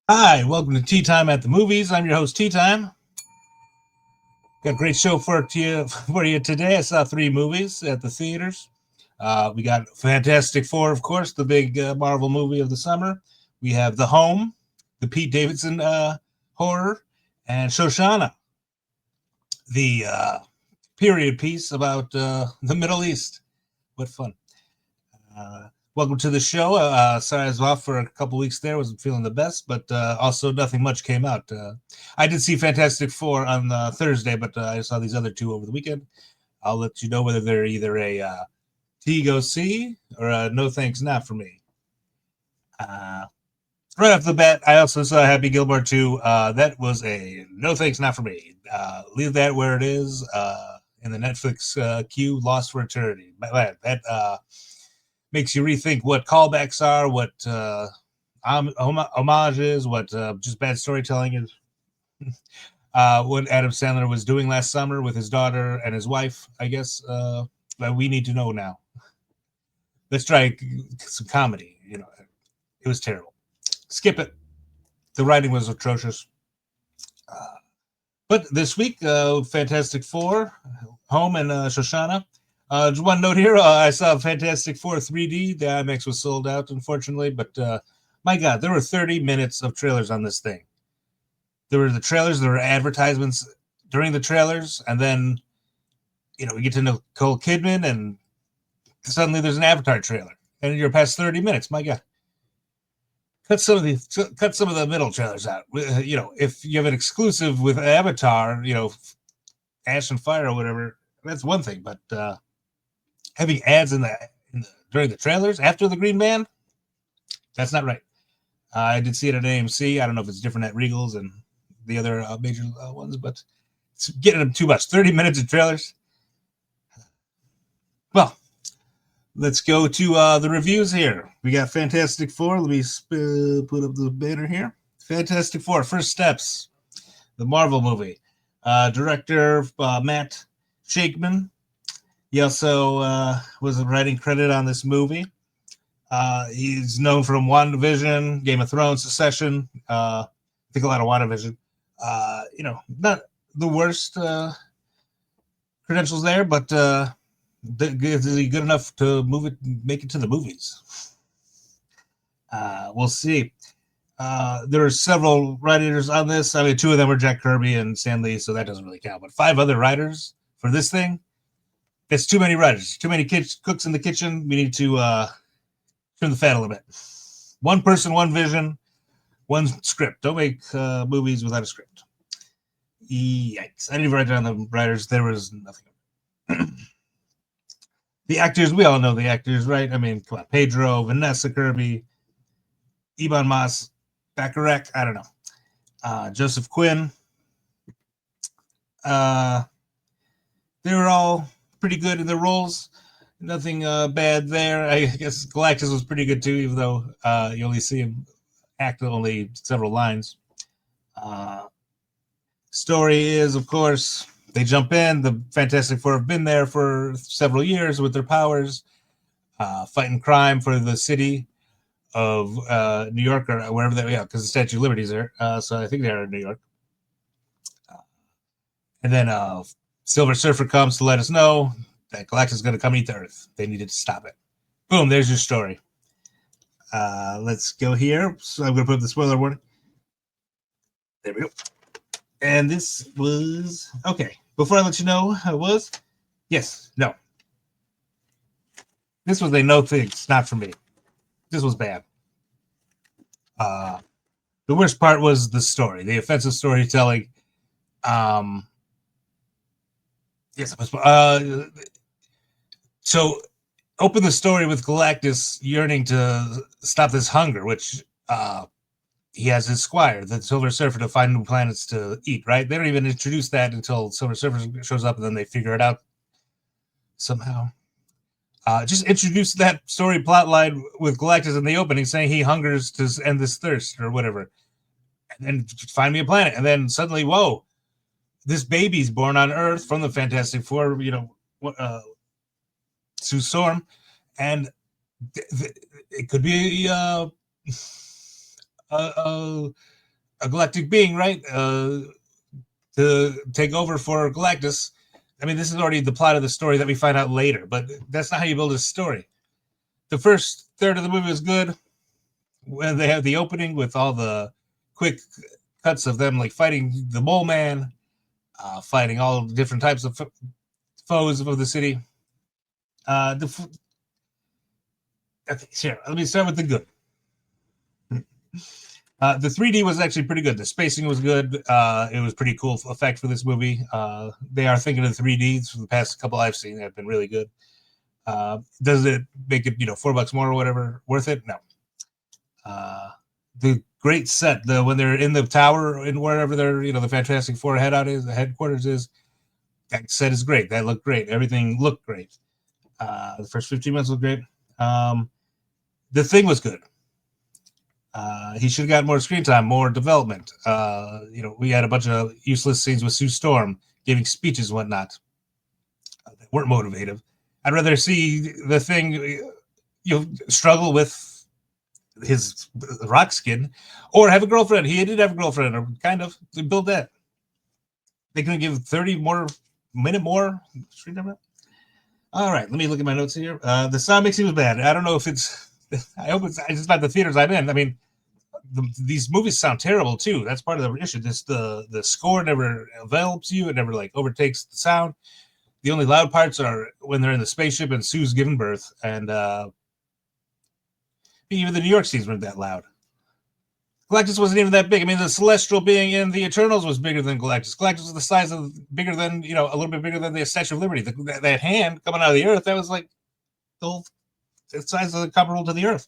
Hi, welcome to Tea Time at the Movies. I'm your host, Tea Time. Got a great show for you today. I saw three movies at the theaters. We got Fantastic Four, of course, the big Marvel movie of the summer. We have The Home, the Pete Davidson horror, and Shoshana, the period piece about the Middle East. What fun. Welcome to the show. Sorry I was off for a couple weeks there. Wasn't feeling the best, but also nothing much came out. I did see Fantastic Four on Thursday, but I saw these other two over the weekend. I'll let you know whether they're either a T go see or a no thanks not for me. Uh, right off the bat, I also saw Happy Gilmore 2. That was a no thanks not for me. Leave that where it is in the Netflix queue, lost for eternity. That makes you rethink what callbacks are, what homages, what just bad storytelling is. What Adam Sandler was doing last summer with his daughter and his wife, I guess, that we need to know now. Let's try some comedy. It was terrible. Skip it. The writing was atrocious. But this week, Fantastic Four, Home, and Shoshana. Just one note here, I saw Fantastic Four 3D. The IMAX was sold out, unfortunately, but my God, there were 30 minutes of trailers on this thing. There were the trailers, there were advertisements during the trailers, and then, we get to Nicole Kidman, and suddenly there's an Avatar trailer, and you're past 30 minutes. My God. Cut some of the middle trailers out. If you have an exclusive with Avatar, Ash and Fire or whatever, that's one thing, but having ads during the trailers after the Green Man, that's not right. I did see it at AMC. I don't know if it's different at Regals and the other major ones, but it's getting them too much. 30 minutes of trailers. Well, let's go to the reviews here. We got Fantastic Four. Let me put up the banner here. Fantastic Four, First Steps, the Marvel movie. Director Matt Shakeman. He also was a writing credit on this movie. He's known from WandaVision, Game of Thrones, Succession. I think a lot of WandaVision. Not the worst credentials there, but is he good enough to make it to the movies? We'll see. There are several writers on this. I mean, two of them were Jack Kirby and Stan Lee, so that doesn't really count. But 5 other writers for this thing. It's too many writers, too many cooks in the kitchen. We need to trim the fat a little bit. One person, one vision, one script. Don't make movies without a script. Yikes. I didn't even write down the writers. There was nothing. The actors, we all know the actors, right? I mean, come on. Pedro, Vanessa Kirby, Ebon Moss, Bacharach, I don't know. Joseph Quinn. They were all pretty good in their roles. Nothing bad there. I guess Galactus was pretty good too, even though you only see him act only several lines. Story is, of course, they jump in. The Fantastic Four have been there for several years with their powers, fighting crime for the city of New York or wherever they are, because the Statue of Liberty is there. So I think they're in New York. And then Silver Surfer comes to let us know that Galactus is going to come eat the Earth. They needed to stop it. Boom, there's your story. Let's go here. So I'm going to put up the spoiler warning. There we go. And this was... Okay, before I let you know how it was, yes, no. This was a no thanks, not for me. This was bad. The worst part was the story, the offensive storytelling. Yes, so open the story with Galactus yearning to stop this hunger, which he has his squire, the Silver Surfer, to find new planets to eat, right? They don't even introduce that until Silver Surfer shows up, and then they figure it out somehow. Just introduce that story plot line with Galactus in the opening, saying he hungers to end this thirst or whatever, and then find me a planet. And then suddenly, whoa, this baby's born on Earth from the Fantastic Four, Sue Storm, and it could be a a galactic being, right? To take over for Galactus. I mean, this is already the plot of the story that we find out later, but that's not how you build a story. The first third of the movie was good when they have the opening with all the quick cuts of them like fighting the mole man, fighting all different types of foes of the city. Okay, sure. Let me start with the good. The 3D was actually pretty good. The spacing was good. It was pretty cool effect for this movie. They are thinking of 3Ds for the past couple I've seen. Have been really good. Does it make it $4 more or whatever worth it? No. The great set, when they're in the tower and wherever they're the Fantastic Four the headquarters is. That set is great. That looked great. Everything looked great. The first 15 minutes looked great. The Thing was good. He should have got more screen time, more development. We had a bunch of useless scenes with Sue Storm giving speeches and whatnot that weren't motivative. I'd rather see the Thing, struggle with his rock skin, or have a girlfriend. He did have a girlfriend, or kind of. They built that. They can give 30 minute more screen time. All right, let me look at my notes here. The sound mixing was bad. I don't know if it's. I hope it's just not the theaters I'm in. I mean, these movies sound terrible too. That's part of the issue. The score never envelops you. It never overtakes the sound. The only loud parts are when they're in the spaceship and Sue's giving birth, and even the New York scenes weren't that loud. Galactus wasn't even that big. I mean, the celestial being in the Eternals was bigger than Galactus. Galactus was the size of bigger than a little bit bigger than the Statue of Liberty. That hand coming out of the Earth, that was like the whole size of the comparable to the Earth.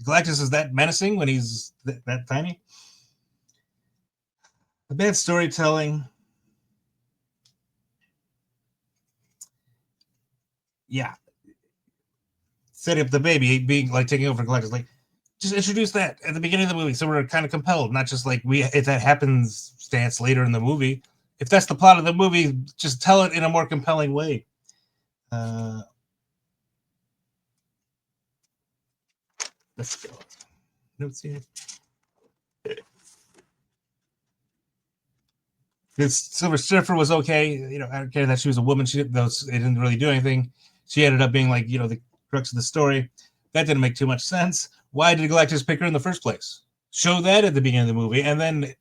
Galactus is that menacing when he's that tiny. The bad storytelling. Yeah. Setting up the baby being taking over Galactus. Just introduce that at the beginning of the movie so we're kind of compelled, not just if that happens stance later in the movie. If that's the plot of the movie, just tell it in a more compelling way. Let's go. Notes here. This Silver Surfer was okay. I don't care that she was a woman. It didn't really do anything. She ended up being the crux of the story. That didn't make too much sense. Why did Galactus pick her in the first place? Show that at the beginning of the movie, and then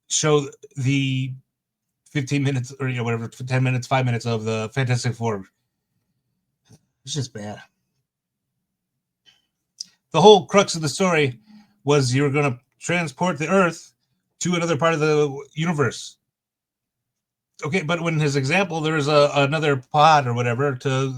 show the 15 minutes or whatever, 10 minutes, 5 minutes of the Fantastic Four. It's just bad. The whole crux of the story was you were going to transport the Earth to another part of the universe. Okay, but in his example, there's another pod or whatever to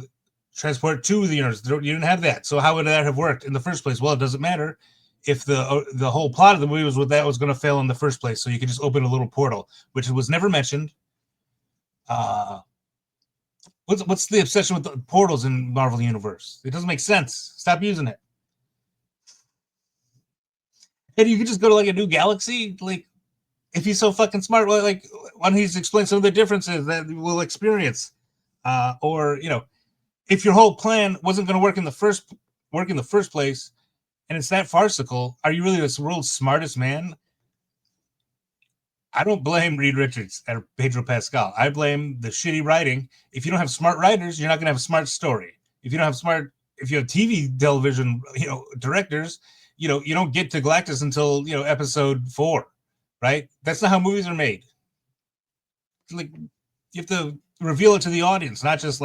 transport to the universe. You didn't have that. So how would that have worked in the first place? Well, it doesn't matter if the whole plot of the movie was that was going to fail in the first place. So you could just open a little portal, which was never mentioned. What's the obsession with the portals in Marvel Universe? It doesn't make sense. Stop using it. And you could just go to a new galaxy. If he's so fucking smart, why don't he just explain some of the differences that we'll experience? Or if your whole plan wasn't going to work in the first place, and it's that farcical, are you really the world's smartest man? I don't blame Reed Richards or Pedro Pascal. I blame the shitty writing. If you don't have smart writers, you're not going to have a smart story. If you have TV, television, directors, you don't get to Galactus until episode 4, right? That's not how movies are made. You have to reveal it to the audience, not just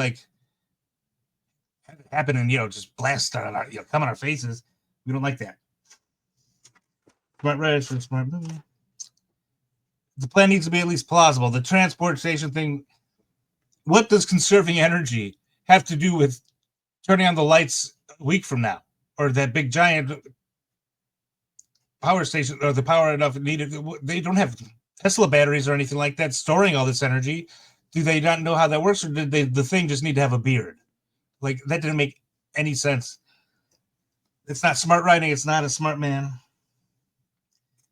happen and just blast on our come on our faces. We don't like that. Smart writers for smart movie. The plan needs to be at least plausible. The transport station thing. What does conserving energy have to do with turning on the lights a week from now, or that big giant power station, or the power enough needed? They don't have Tesla batteries or anything like that storing all this energy. Do they not know how that works, or did the thing just need to have a beard? That didn't make any sense. It's not smart writing. It's not a smart man.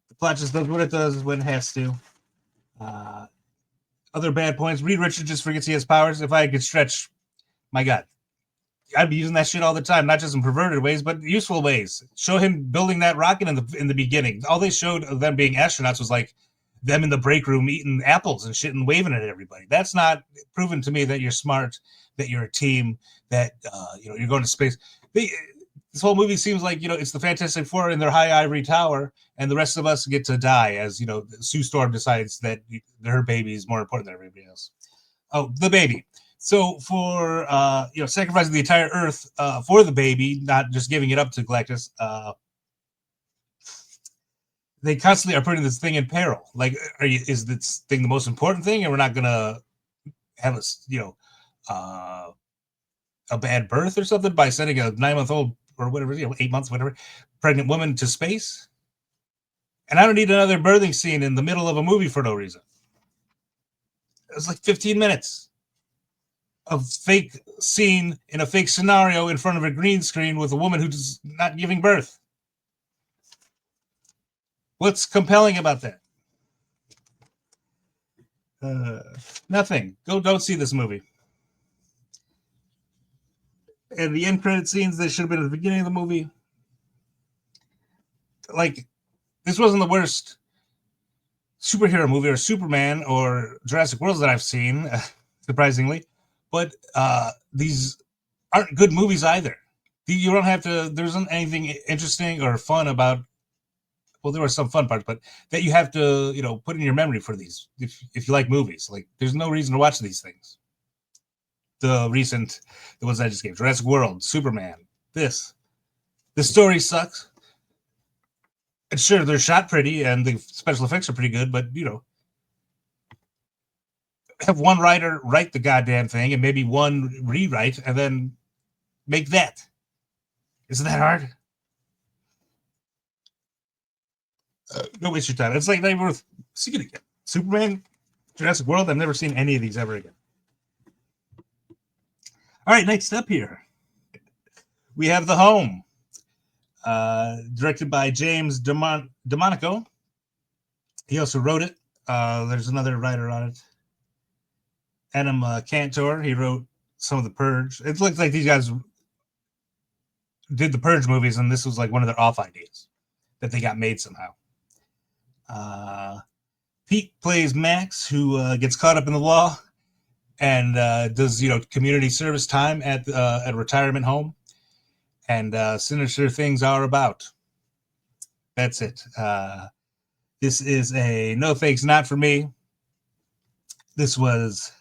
The plot just does what it does when it has to. Other bad points. Reed Richards just forgets he has powers. If I could stretch, my God. I'd be using that shit all the time, not just in perverted ways, but useful ways. Show him building that rocket in the beginning. All they showed of them being astronauts was like them in the break room eating apples and shit and waving at everybody. That's not proven to me that you're smart, that you're a team, that you're going to space. This whole movie seems like it's the Fantastic Four in their high ivory tower, and the rest of us get to die as Sue Storm decides that her baby is more important than everybody else. Oh, the baby. So for sacrificing the entire Earth for the baby, not just giving it up to Galactus, they constantly are putting this thing in peril. Like, is this thing the most important thing, and we're not gonna have a bad birth or something by sending a 9-month-old or whatever, 8 months, whatever, pregnant woman to space? And I don't need another birthing scene in the middle of a movie for no reason. It was like 15 minutes of fake scene in a fake scenario in front of a green screen with a woman who's not giving birth. What's compelling about that? Nothing. Don't see this movie. And the end credit scenes that should have been at the beginning of the movie. Like, this wasn't the worst superhero movie or Superman or Jurassic World that I've seen, surprisingly. But these aren't good movies either. You don't have to. There isn't anything interesting or fun about. Well, there were some fun parts, but that you have to, put in your memory for these. If you like movies, like there's no reason to watch these things. The ones I just gave: Jurassic World, Superman. The story sucks. And sure, they're shot pretty and the special effects are pretty good, but have one writer write the goddamn thing and maybe one rewrite and then make that. Isn't that hard? Don't waste your time. It's like they were see it again. Superman, Jurassic World. I've never seen any of these ever again. All right, next up here, we have The Home, directed by James DeMonico. He also wrote it. There's another writer on it. Adam Cantor, he wrote some of The Purge. It looks like these guys did the Purge movies, and this was like one of their off ideas that they got made somehow. Pete plays Max, who gets caught up in the law and does community service time at a retirement home, and sinister things are about. That's it. This is a no thanks, not for me. This was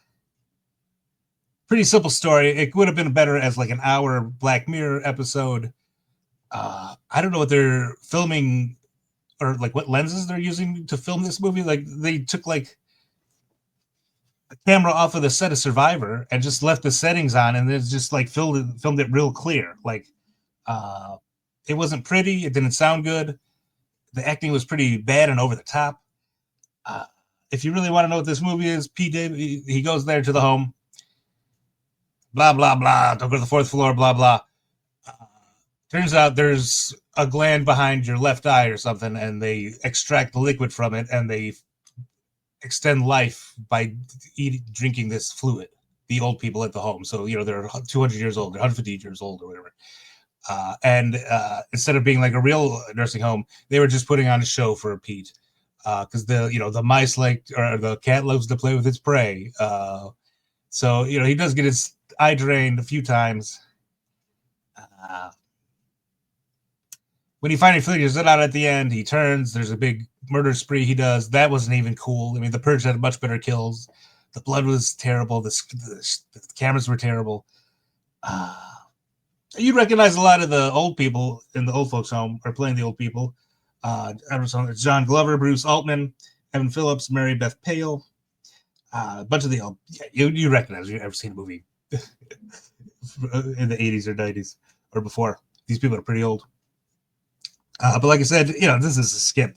pretty simple story. It would have been better as like an hour Black Mirror episode. I don't know what they're filming or like what lenses they're using to film this movie. Like they took like a camera off of the set of Survivor and just left the settings on, and it's just like filmed it real clear. Like it wasn't pretty. It didn't sound good. The acting was pretty bad and over the top. If you really want to know what this movie is, P. David, he goes there to the home. Blah, blah, blah. Don't go to the fourth floor, blah, blah. Turns out there's a gland behind your left eye or something, and they extract the liquid from it, and they extend life by drinking this fluid, the old people at the home. So, they're 200 years old, they're 150 years old or whatever. And instead of being like a real nursing home, they were just putting on a show for Pete. Because the mice or the cat loves to play with its prey. So, he does get his eye drained a few times. When he finally figures it out at the end, he turns. There's a big murder spree he does. That wasn't even cool. I mean, The Purge had much better kills. The blood was terrible. The cameras were terrible. You recognize a lot of the old people in the old folks' home are playing the old people. It's John Glover, Bruce Altman, Evan Phillips, Mary Beth Pale. A bunch of the old. You recognize. You've ever seen a movie in the 80s or 90s or before. These people are pretty old. But like I said, this is a skip.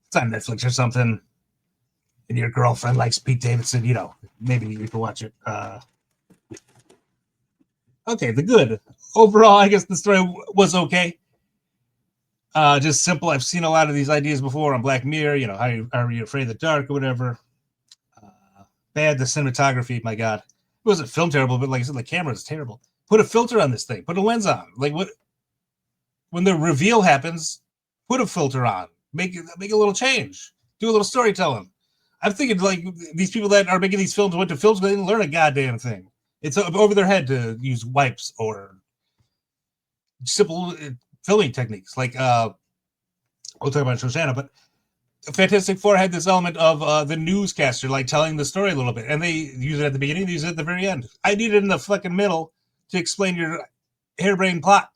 It's on Netflix or something, and your girlfriend likes Pete Davidson. Maybe you can watch it. Okay, the good. Overall, I guess the story was okay. Just simple. I've seen a lot of these ideas before on Black Mirror. How are you afraid of the dark or whatever. Bad the cinematography. My God, it wasn't film terrible, but like I said, the camera is terrible. Put a filter on this thing. Put a lens on. Like what? When the reveal happens, put a filter on. Make a little change. Do a little storytelling. I'm thinking like these people that are making these films went to film school. They didn't learn a goddamn thing. It's over their head to use wipes or simple filming techniques. Like we'll talk about Shoshana, but Fantastic Four had this element of the newscaster, like telling the story a little bit, and they use it at the beginning, they use it at the very end. I need it in the fucking middle to explain your harebrained plot.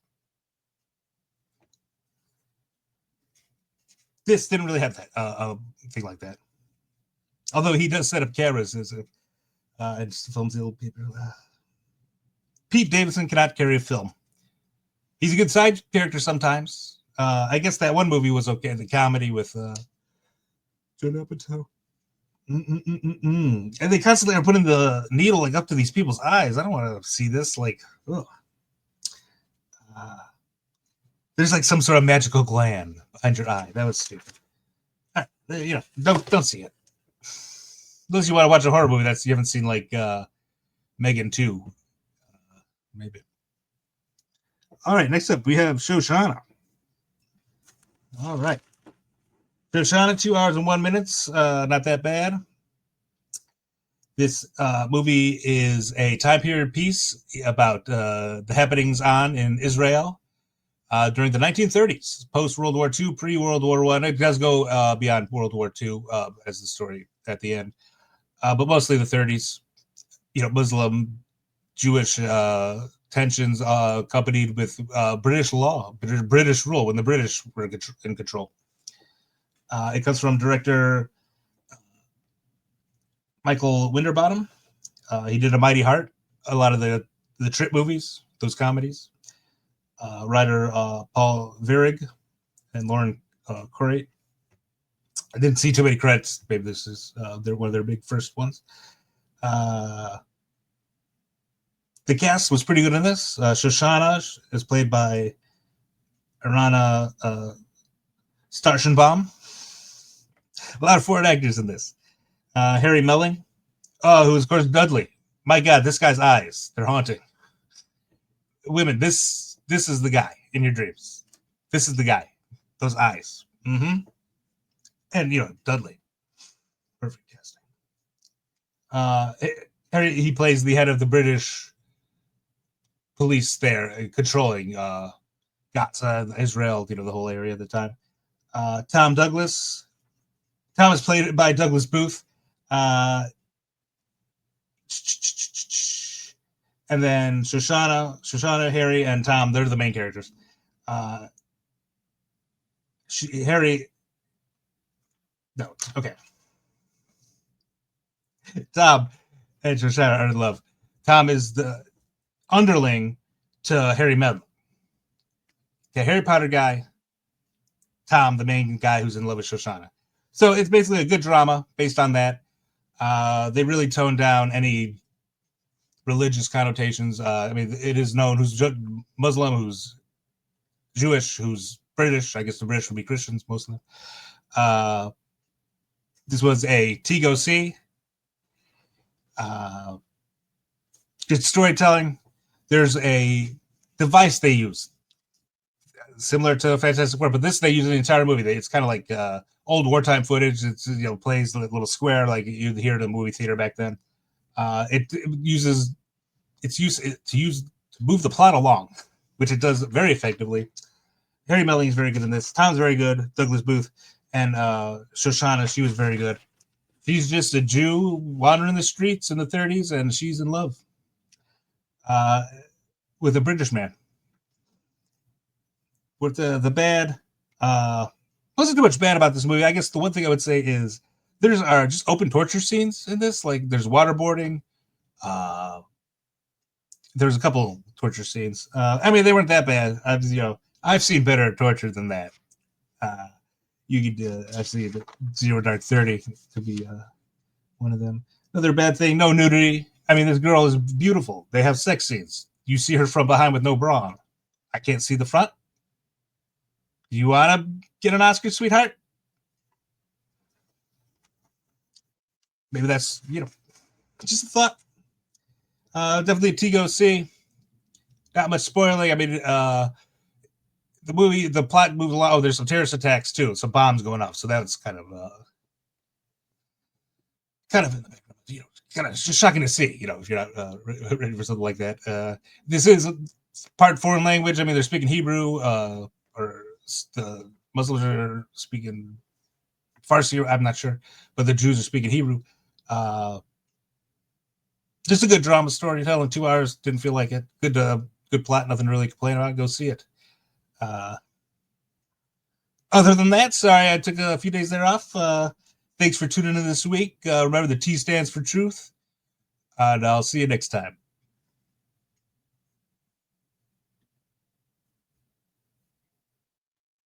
This didn't really have that thing like that. Although he does set up cameras as if and just films the old people. Pete Davidson cannot carry a film. He's a good side character sometimes. I guess that one movie was okay, the comedy with Judd Apatow. And they constantly are putting the needle like up to these people's eyes. I don't want to see this. Like, there's like some sort of magical gland behind your eye. That was stupid. You know, don't see it. Unless you want to watch a horror movie you haven't seen, like Megan 2. Maybe. All right, next up we have Shoshana. All right. Shoshana, 2 hours and 1 minute. Not that bad. This movie is a time period piece about the happenings in Israel during the 1930s, post World War II, pre World War I. It does go beyond World War II as the story at the end, but mostly the 30s. You know, Muslim, Jewish tensions accompanied with British law, British rule when the British were in control. It comes from director Michael Winterbottom. He did A Mighty Heart, a lot of the Trip movies, those comedies. Writer Paul Vierig and Lauren Corey. I didn't see too many credits. Maybe this is one of their big first ones. The cast was pretty good in this. Shoshana is played by Irana Starshenbaum. A lot of foreign actors in this. Harry Melling, who is, of course, Dudley. My God, this guy's eyes, they're haunting. Women, this is the guy in your dreams. This is the guy. Those eyes. Mm-hmm. And, you know, Dudley. Perfect casting. Harry, he plays the head of the British police there, controlling Gaza, Israel, you know, the whole area at the time. Tom Douglas. Tom is played by Douglas Booth. And then Shoshana, Harry, and Tom, they're the main characters. Harry, no, okay. Tom and Shoshana are in love. Tom is the underling to Harry Melling. Okay, Harry Potter guy. Tom, the main guy who's in love with Shoshana. So it's basically a good drama based on that. They really toned down any religious connotations. I mean, it is known who's Muslim, who's Jewish, who's British. I guess the British would be Christians, most of them. This was a T-Go-C. Good storytelling. There's a device they use similar to Fantastic Four, but this they use in the entire movie. It's kind of like old wartime footage. It's, you know, plays a little square like you'd hear in a movie theater back then. It's used to move the plot along, which it does very effectively. Harry Melling is very good in this. Tom's very good. Douglas Booth and Shoshana, she was very good. She's just a Jew wandering the streets in the 30s, and she's in love with a British man. With the bad, wasn't too much bad about this movie. I guess the one thing I would say is there's just open torture scenes in this. Like there's waterboarding. There's a couple torture scenes. I mean, they weren't that bad. I've seen better torture than that. You could actually Zero Dark 30 could be one of them. Another bad thing, no nudity. I mean, this girl is beautiful. They have sex scenes. You see her from behind with no bra on. I can't see the front. You want to get an Oscar, sweetheart? Maybe that's, just a thought. Definitely a T-Go-C. Not much spoiling. I mean, the plot moves along. Oh, there's some terrorist attacks too, some bombs going off. So that's kind of in the background. Kind of just shocking to see. If you're not ready for something like that. This is part foreign language. I mean, they're speaking Hebrew, or the Muslims are speaking Farsi. I'm not sure, but the Jews are speaking Hebrew. Just a good drama storytelling. 2 hours, didn't feel like it. Good plot. Nothing really to complain about. Go see it. Other than that, sorry I took a few days there off. Thanks for tuning in this week. Remember, the T stands for truth, and I'll see you next time.